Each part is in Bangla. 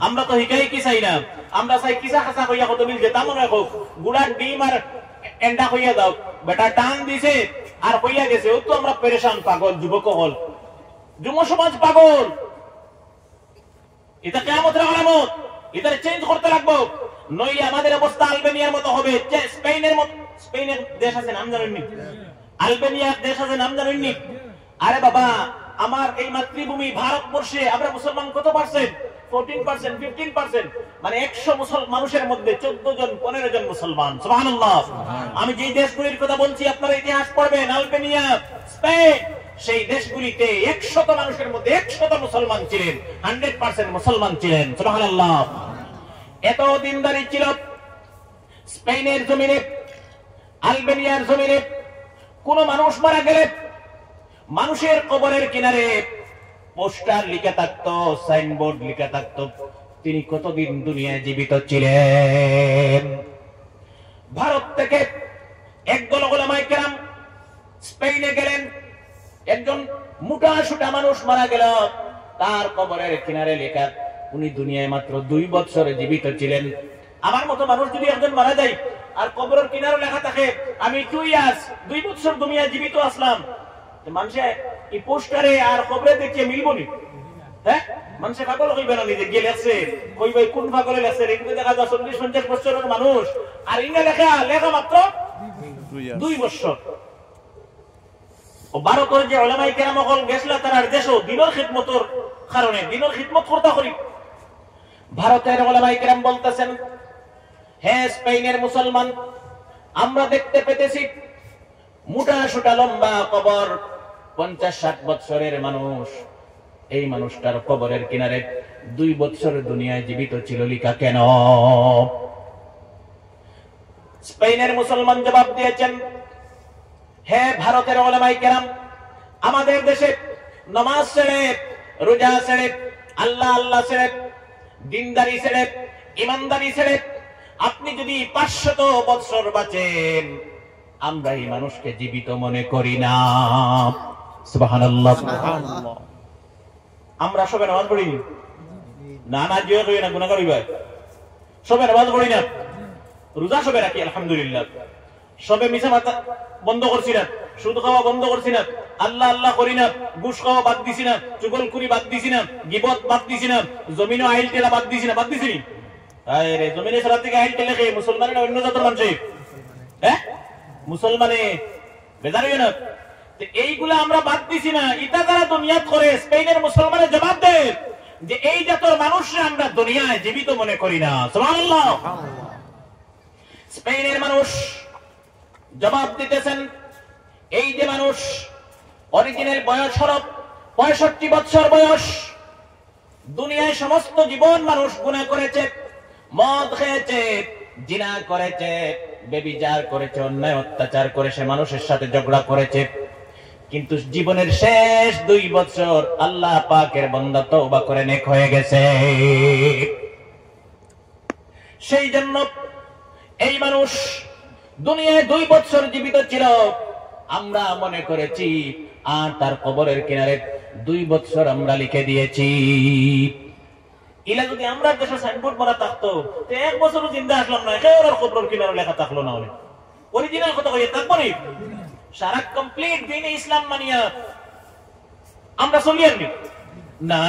আমরা তো হিকাই কি চাই না, আমরা চাই কিসা খাসা কইয়া কত মিল যেতা মনে হোক গুড়ার ডিম আর এন্ডা কইয়া দাও, বেটা টান দিছে আর কইয়া গেছে। ও তো আমরা পেরেশান পাগল, যুবক হল, যুব সমাজ পাগল। এটা কিয়ামতের আলামত, এটা চেঞ্জ করতে লাগবো, নইলে আমাদের অবস্থা আলবেনিয়ার মতো হবে, স্পেনের মতো। স্পেনের দেশ আছে নাম জানেননি? আলবেনিয়ার দেশ আছে নাম জানেননি? আরে বাবা, আমার এই মাতৃভূমি ভারতবর্ষে আমরা মুসলমান কত পার্সেন্ট? 14%, 15%, মানে 100 মানুষের মধ্যে 14 জন 15 জন মুসলমান। সুবহানাল্লাহ। আমি যেই দেশগুলির কথা বলছি আপনারা ইতিহাস পড়বেন, আলবেনিয়া, স্পেন, সেই দেশগুলিতে 100 মানুষের মধ্যে 100 মুসলমান ছিলেন, 100% মুসলমান ছিলেন। সুবহানাল্লাহ। এত দিনদারি ছিল। স্পেনের জমিনে, আলবেনিয়ার জমিনে কোন মানুষ মারা গেলে মানুষের কবরের কিনারে পোস্টার লিখে থাকতো, সাইনবোর্ড লিখে থাকতো তিনি কতদিন দুনিয়ায় জীবিত ছিলেন। ভারত থেকে একদল উলামায়ে কেরাম স্পেনে গেলেন, একজন মোটা সোটা মানুষ মারা গেল, তার কবরের কিনারে লেখা উনি দুনিয়ায় মাত্র 2 বছর জীবিত ছিলেন। আমার মতো মানুষ যদি একজন মারা যায় আর কবরের কিনারে লেখা থাকে আমি 2 ইয়ার্স, 2 বছর দুনিয়ায় জীবিত আসলাম, মানুষে এই পোস্টারে আর কবরে দেখে মিলবো নি? হ্যাঁ, মানুষে পাগল হইবে না নিজে গিয়ে লেখছে, কই ভাই কোন পাগলে লেখছে? এগুলো দেখা যায় 40-50 বছরের মানুষ, আর ইংরে লেখা মাত্র 2 বছর। ও ভারতের যে উলামায়ে কেরাম হল গেছলা তার দেশও দিনের খিদমতের কারণে, দিনের খিদমত করতে করি। ভারতের উলামায়ে কেরাম বলতেছেন, হে স্পেনের মুসলমান, আমরা দেখতে পেতেছি মোটা সোটা লম্বা কবর, 50-60 বছরের মানুষ, এই মানুষটার কবরের কিনারে 2 বছর দুনিয়ায় জীবিত ছিল লিখা কেন? স্পেনের মুসলমান জবাব দিয়েছেন, হে ভারতের উলামায়ে কেরাম, আমাদের দেশে নামাজ ছেড়ে, রোজা ছেড়ে, আল্লাহ আল্লাহ ছেড়ে, দিনদারি ছেড়ে, ইমানদারি ছেড়ে আপনি যদি 500 বছর বাঁচেন, আমরা এই মানুষকে জীবিত মনে করি না। সুবহানাল্লাহ। আমরা সবে নামাজ পড়ি না, না জিয়া করি না, গুনাহ করি ভাই, সবে নামাজ পড়ি না, রোজা সবে রাখি আলহামদুলিল্লাহ, সবে মিছা মাথা বন্ধ করছি না, সুদ খাওয়া বন্ধ করছি না, আল্লাহ আল্লাহ করি না, ঘুষ খাওয়া বাদ দিছি না, চুগলখুরি বাদ দিছি না, গিবত বাদ দিছি না, জমিনে আইল টেলা বাদ দিছি না, বাদ দিছি নি? আরে জমিনে সারা থেকে আইল টেলে খেয়ে মুসলমানের অন্য জাতের মানুষ, হ্যাঁ মুসলমানে বেজার হইবে না? এইগুলা আমরা বাদ দিছি না, এটা যারা দুনিয়াত করে, স্পেনের মুসলমানের জবাব দেয় যে এই জাতের মানুষরা আমরা দুনিয়ায় জীবিত মনে করি না। সুবহানাল্লাহ। স্পেনের মানুষ জবাব দিতেছেন, এই যে মানুষ অরিজিনাল বয়স হল 65 বছর বয়স, দুনিয়ায় সমস্ত জীবন মানুষ গুনাহ করেছে, মদ খেয়েছে, জিনা করেছে, বেবিচার করেছে, অন্যায় অত্যাচার করেছে, মানুষের সাথে ঝগড়া করেছে, কিন্তু জীবনের শেষ 2 বছর আল্লাহ পাকের বান্দা তওবা করে নেক হয়ে গেছে। সেই জন্য এই মানুষ দুনিয়ায় 2 বছর জীবিত ছিল, আমরা মনে করেছি, আর তার কবরের কিনারে 2 বছর আমরা লিখে দিয়েছি। ইলা যদি আমরা দেশে সাইনবোর্ড মারা থাকতো, 1 বছরও জিন্দা আসলাম না, ওর কবরের কিনারে লেখা থাকলো না, অরিজিনাল কথা কইয়া থাকবো নি? সারা কমপ্লিট দিন ইসলাম মানিয়া আমরা চলি আনি না,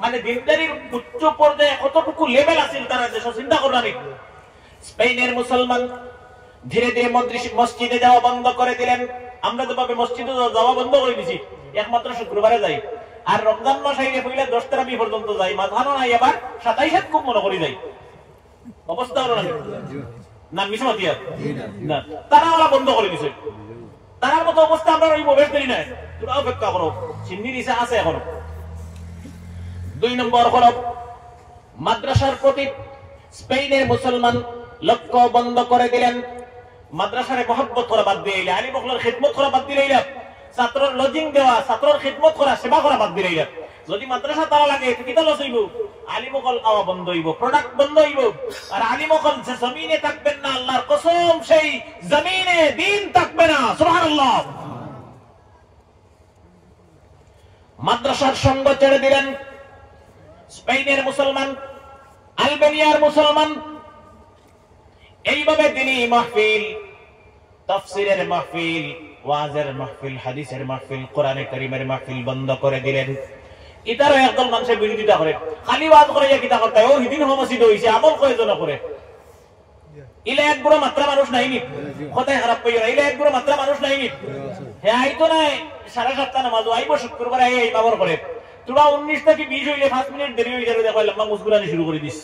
মানে দিনদারির উচ্চ পর্যায়ে কতটুকু লেভেল আছিল তারা দেশ চিন্তা করলাম। স্পেনের মুসলমান ধীরে ধীরে মসজিদে যাওয়া বন্ধ করে দিলেন। আমরা তো ভাবে মসজিদে যাওয়া বন্ধ করে দিছি, একমাত্র শুক্রবারে যাই, আর রমজান মাস আইলে হইলে 10 তারাবি পর্যন্ত যাই, মাঝখানো নাই আবার 27 খুব মনে করি যাই। অবস্থা হলো না মিশমাতিয়া না, তারা ওরা বন্ধ করে দিছে। তারার মতো অবস্থা আমরা ওই প্রবেশ করি না, তোরা অপেক্ষা করো, চিন্নির ইচ্ছা আছে এখনো। 2 নম্বর হল মাদ্রাসার প্রতি স্পেনের মুসলমান লক্ষ্য বন্ধ করে দিলেন। মাদ্রাসার মহব্বত করা বাদ দিয়ে আলী বকলের খিদমত করা বাদ দিলে, ছাত্রের লজিং দেওয়া, ছাত্রের খিদমত করা, সেবা করা বাদ দিলে, যদি মাদ্রাসা তারা লাগে কিতা লস হইব? আলিমকল আওয়া বন্ধ হইব, প্রোডাক্ট বন্ধ হইব। আর আলিমকল যে জমিনে থাকবেন না, আল্লাহর কসম সেই জমিনে দিন থাকবে না। সুবহানাল্লাহ। মাদ্রাসার সঙ্গ ছেড়ে দিলেন, স্পেনের মুসলমান, আলবেনিয়ার মুসলমান, এইভাবে তিনি মাহফিল, তাফসীরের মাহফিল, ওয়াজের মাহফিল, হাদিসের মাহফিল, কোরআনে কারীমের মাহফিল বন্ধ করে দিলেন। ইতারও একদল মানুষের বিরোধিতা করে, খালি ওয়াজ করে যে কিতা করতে ও হিদিন মসজিদ হইছে, আমল কয়জন করে। ইলে এক বুড়ো মাত্রা মানুষ নাই নি, কথাই খারাপ কইরা, ইলে এক বুড়ো মাত্রা মানুষ নাই নি। হ্যাঁ আইতো না 7:30 নামাজ আইবো, শুক্রবার এই বাবর করে। তোরা 19 থেকে 20 হইলে 5 মিনিট দেরি হয়ে যাবে, দেখো লম্বা মুসকুরানি শুরু করে দিস।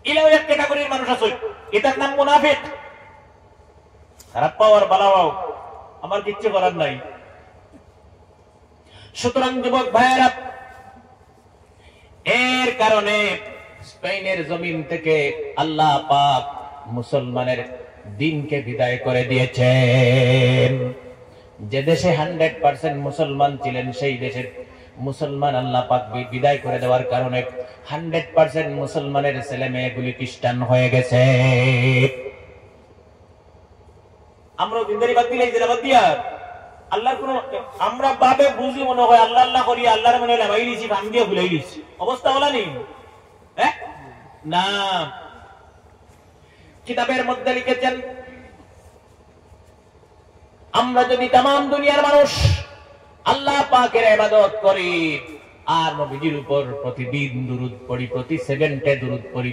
ইলেও এক ক্যাটাগরির মানুষ আছে, এটার নাম মুনাফিক। খারাপ পাওয়ার বালাও আমার কিচ্ছু করার নাই। সুতরাং যুবক ভাইয়েরা, এর কারণে স্পেনের জমিন থেকে আল্লাহ পাক মুসলমানের দিনকে বিদায় করে দিয়েছেন। যে দেশে 100% মুসলমান ছিলেন, সেই দেশের মুসলমান আল্লাহ পাক বিদায় করে দেওয়ার কারণে 100% মুসলমানের ছেলে মেয়েগুলি খ্রিস্টান হয়ে গেছে। আমরা দিনদারি বাদ দিলে বাদ দিয়া আল্লাহর কোন আমরা বাবে বুঝি মনে হয় আল্লাহ আল্লাহ করি, আল্লাহর মনে লাগাই দিয়েছি, ভাঙ দিয়ে ভুলাই দিয়েছি, অবস্থা বলা নেই না। কিতাবের মধ্যে লিখেছেন, আমরা যদি তামাম দুনিয়ার মানুষ আল্লাহ পাকের ইবাদত করি আর নবীজির উপর প্রতিদিন দুরূদ পড়ি, প্রতি সেকেন্ডে দুরূদ পড়ি,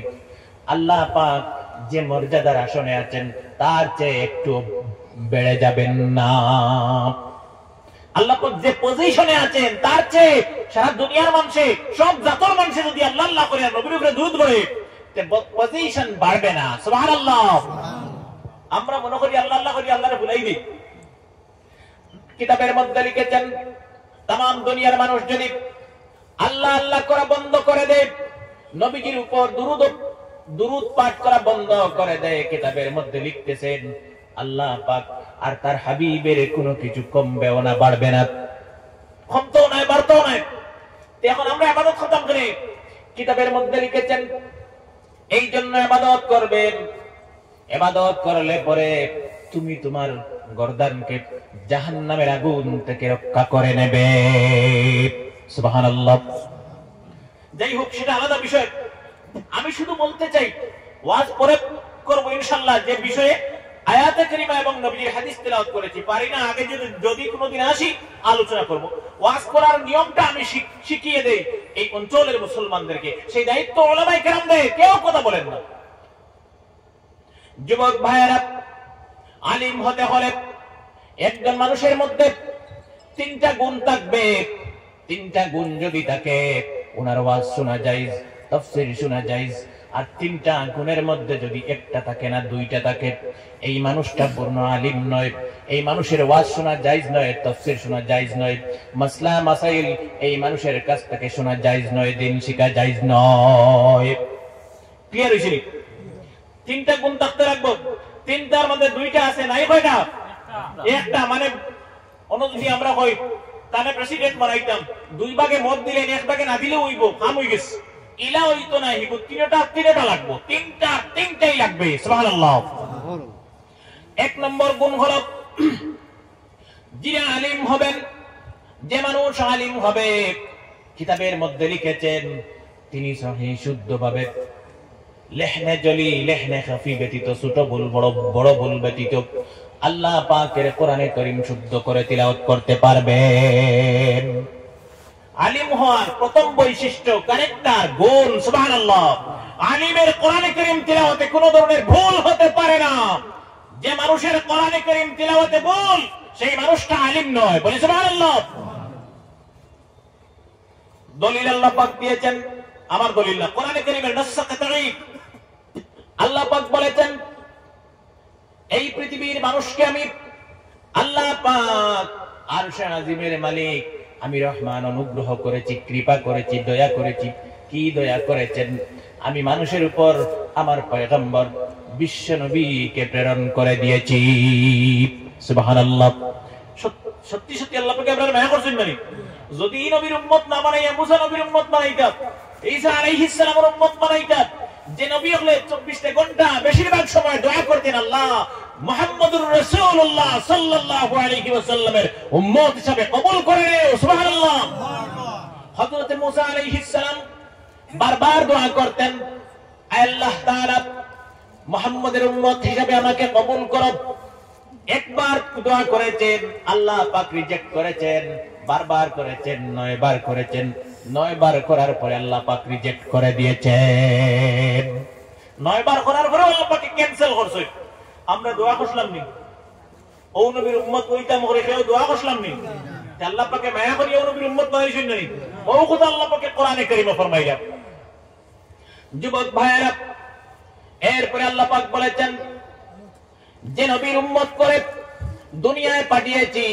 আল্লাহ পাক যে মর্যাদার আসনে আছেন তার চেয়ে একটু বেড়ে যাবেন না। আল্লাহ পাক যে পজিশনে আছেন তার চেয়ে সারা দুনিয়ার মানুষে, সব জাতর মানুষে যদি আল্লাহ আল্লাহ করে নবীর উপরে দুরূদ পড়ে, পজিশন বাড়বে না। সুবহানাল্লাহ। আমরা মনে করি আল্লাহ আল্লাহ করি, আল্লাহরে ভুলাই দিই। কিতাবের মধ্যে লিখেছেন, তামাম দুনিয়ার মানুষ যদি আল্লাহ আল্লাহ করা বন্ধ করে দেয়, নবীজির উপর দুরূদ পাঠ করা বন্ধ করে দেয়, কিতাবের মধ্যে লিখতেছেন আল্লাহ পাক আর তার হাবিবের কোনো কিছু কমবেও না, বাড়বে না, কমতেও নাই, বাড়তেও নাই। এখন আমরা ইবাদত খতম করি, কিতাবের মধ্যে লিখেছেন এই জন্য ইবাদত করবেন, ইবাদত করলে পরে তুমি তোমার গর্দানকে জাহান্নামের আগুন থেকে রক্ষা করে নেবে। সুবহানাল্লাহ। যাই হোক, সেটা আলাদা বিষয়। আমি শুধু বলতে চাই, ওয়াজ পরে করব ইনশাআল্লাহ, যে বিষয়ে আয়াতে কারিমা এবং নবীর হাদিস তেলাওয়াত করেছি, পারি না আগে যদি কোনোদিন আসি আলোচনা করব। ওয়াজ করার নিয়মটা আমি শিখিয়ে দেই এই অঞ্চলের মুসলমানদেরকে, সেই দায়িত্ব উলামায়ে কেরামদের, কেউ কথা বলেন না। যুবক ভাইয়েরা, আলিম হতে হলে একজন মানুষের মধ্যে 3টা গুণ থাকবে। 3টা গুণ যদি থাকে, ওনার ওয়াজ শোনা জায়েজ, তাফসীর শোনা জায়েজ। আর 3টা গুণের মধ্যে যদি একটা থাকে না, 2টা থাকে, এই মানুষটা পূর্ণ আলিম নয়। এই মানুষের ওয়াজ শোনা জায়েজ নয়, তাফসীর শোনা জায়েজ নয়, মাসলা মাসাইল এই মানুষের কাছ থেকে শোনা জায়েজ নয়, দিন শিখা জায়েজ নয়। ক্লিয়ার হইছে? 3টা গুণ থাকতে রাখবো। 3টার মধ্যে 2টা আছে, নাই কয়টা? একটা। মানে অন্য যদি আমরা কই তাহলে প্রেসিডেন্ট বানাইতাম, 2 ভাগে মত দিলেন, 1 ভাগে না দিলে হইব, কাম হই গেছে। ইলা হইতো না, হিবু 3টা লাগবো, 3টাই লাগবে। সুবহানাল্লাহ। 1 নম্বর গুণ হলো, যিনি আলিম হবেন, যে মানুষ আলিম হবে, কিতাবের মধ্যে লিখেছেন তিনি সহিহ শুদ্ধভাবে লেহনে জলি লেহনে খাফি ব্যতীত, ছোট ভুল বড় ভুল ব্যতীত আল্লাহ পাকের কোরআনে কারীম শুদ্ধ করে তিলাওয়াত করতে পারবেন। আলিম হওয়ার প্রথম বৈশিষ্ট্য, ক্যারেক্টার, গুণ। সুবহানাল্লাহ। আলিমের কোরআনে কারীম তিলাওয়াতে কোনো ধরনের ভুল হতে পারে না। যে মানুষের কোরআনে কারীম তিলাওয়াতে ভুল, সেই মানুষটা আলিম নয়। বলি সুবহানাল্লাহ। দলিল আল্লাহ পাক দিয়েছেন, আমার দলিল না, কোরআনে কারীমের নাস কাতাঈ। আল্লাহ পাক বলেছেন, এই পৃথিবীর মানুষকে আমি আল্লাহ পাক আরশে আজিমের মালিক, আমি রহমান, অনুগ্রহ করেছি, কৃপা করেছি, দয়া করেছি। কি দয়া করেছেন? আমি মানুষের উপর আমার পয়গম্বর বিশ্ব নবীকে প্রেরণ করে দিয়েছি। সুবহানাল্লাহ। সত্যি সত্যি আল্লাহ পাক আপনারা মায়া করছেন মানে? যদি নবীর উম্মত না বানাইয়া মুসা নবীর উম্মত বানাইতাম, ঈসা আলাইহিস সালামের উম্মত বানাইতাম, যে নবী হলে 24 ঘন্টা বেশিরভাগ সময় দোয়া করতেন, আল্লাহ মুহাম্মদুর রাসূলুল্লাহ সাল্লাল্লাহু আলাইহি ওয়াসাল্লামের উম্মত হিসেবে কবুল করে নেও। সুবহানাল্লাহ। হযরত মুসা আলাইহিস সালাম বারবার দোয়া করতেন, আল্লাহ তাআলা মুহাম্মদের উম্মত হিসেবে আমাকে কবুল করো। একবার দোয়া করেছেন, আল্লাহ পাক রিজেক্ট করেছেন, বারবার করেছেন, 9 বার করেছেন। 9 বার করার পরে আল্লাহ পাক রিজেক্ট করে দিয়েছেন। 9 বার করার পরে আল্লাহ পাক ক্যান্সেল করছে। আমরা দোয়া করলাম নি, ও নবীর উম্মত হইতাম করে কেউ দোয়া করলাম নি, আল্লাহ পাকে মায়া করি ও নবীর উম্মত বানাইছেন না, ও কথা আল্লাহ পাকে কোরআনে কারীমে ফরমাইয়া। যুবক ভাইয়েরা, এরপরে আল্লাহ পাক বলেছেন, যে নবীর উম্মত করে দুনিয়ায় পাঠিয়েছি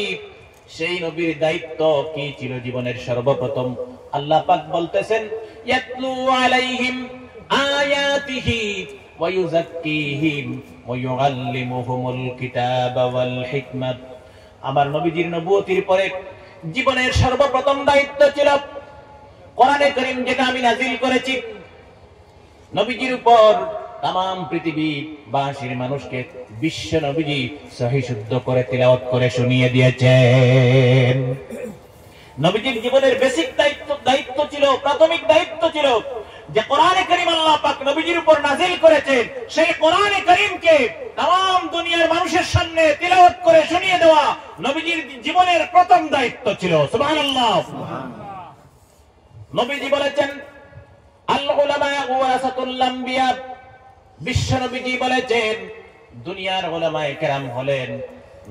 সেই নবীর দায়িত্ব কি ছিল জীবনের সর্বপ্রথম? আল্লাহ পাক বলতেছেন, ইয়াতলু আলাইহিম আয়াতিহি ওয়া ইউযাক্কিহিম ওয়া ইউআল্লিমুহুমুল কিতাবা ওয়াল হিকমাত। আমার নবীজির নবুয়তির পরে জীবনের সর্বপ্রথম দায়িত্ব ছিল কোরআনে কারীম, যেটা আমি নাযিল করেছি নবীজির উপর। তাম পৃথিবী বাসীর মানুষকে বিশ্ব নবীজি সহিহ শুদ্ধ করে তিলাওয়াত করে শুনিয়ে দিয়েছেন। নবীজির জীবনের বেসিক দায়িত্ব ছিল, প্রাথমিক দায়িত্ব ছিল যে কোরআনে কারীম আল্লাহ পাক নবীজির উপর নাযিল করেছেন, সেই কোরআনে কারীমকে তাম দুনিয়ার মানুষের সামনে তিলাওয়াত করে শুনিয়ে দেওয়া নবীজির জীবনের প্রথম দায়িত্ব ছিল। সুবহানাল্লাহ। নবীজি বলেছেন, আল উলামা ওয়ারাসাতুল আম্বিয়া। বিশ্ব নবীজি বলেছেন, দুনিয়ার উলামায়ে কেরাম হলেন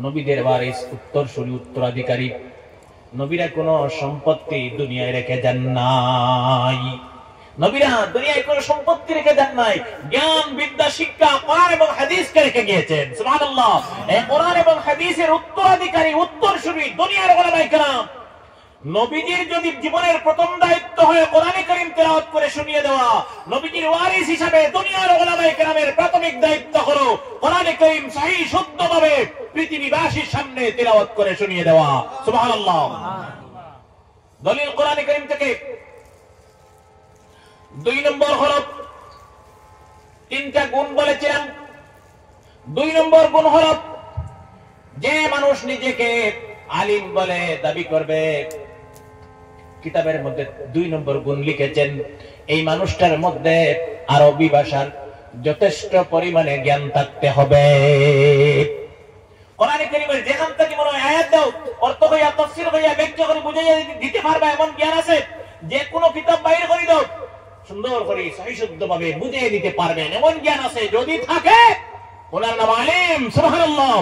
নবীদের ওয়ারিস, উত্তরসূরি, উত্তরাধিকারী। নবীরা কোনো সম্পত্তি দুনিয়ায় রেখে যান নাই। নবীরা দুনিয়ায় কোনো সম্পত্তি রেখে যান নাই, জ্ঞান, বিদ্যা, শিক্ষা, কোরআন এবং হাদিসকে রেখে গিয়েছেন। সুবহানাল্লাহ। এই কোরআন এবং হাদিসের উত্তরাধিকারী, উত্তরসূরি দুনিয়ার উলামায়ে কেরাম। নবীজির যদি জীবনের প্রথম দায়িত্ব হয় কোরআনে কারীম তেলাওয়াত করে শুনিয়ে দেওয়া, নবীজির ওয়ারিস হিসাবে দুনিয়ার উলামায়ে কেরামের প্রাথমিক দায়িত্ব হলো কোরআনে কারীম সহিহ শুদ্ধভাবে পৃথিবীবাসীর সামনে তেলাওয়াত করে শুনিয়ে দেওয়া। সুবহানাল্লাহ। দলিল কোরআনে কারীম থেকে। 2 নম্বর হলো, 3টা গুণ বলেছিলাম। 2 নম্বর গুণ হলো, যে মানুষ নিজেকে আলিম বলে দাবি করবে, কিতাবের মধ্যে 2 নম্বর গুণ লিখেছেন, এই মানুষটার মধ্যে আরবি ভাষার যথেষ্ট পরিমাণে জ্ঞান থাকতে হবে। কোরআনে কারীমের যেখান থেকে মনে হয় আয়াত দাও, অর্থ হইয়া, তাফসীর হইয়া, ব্যাখ্যা করে বুঝাইয়া দিতে পারবে এমন জ্ঞান আছে। যে কোনো কিতাব বাইরে করে দাও, সুন্দর করে সহিহ শুদ্ধভাবে বুঝিয়ে দিতে পারবেন এমন জ্ঞান আছে। যদি থাকে ওনার নাম আলিম। সুবহানাল্লাহ।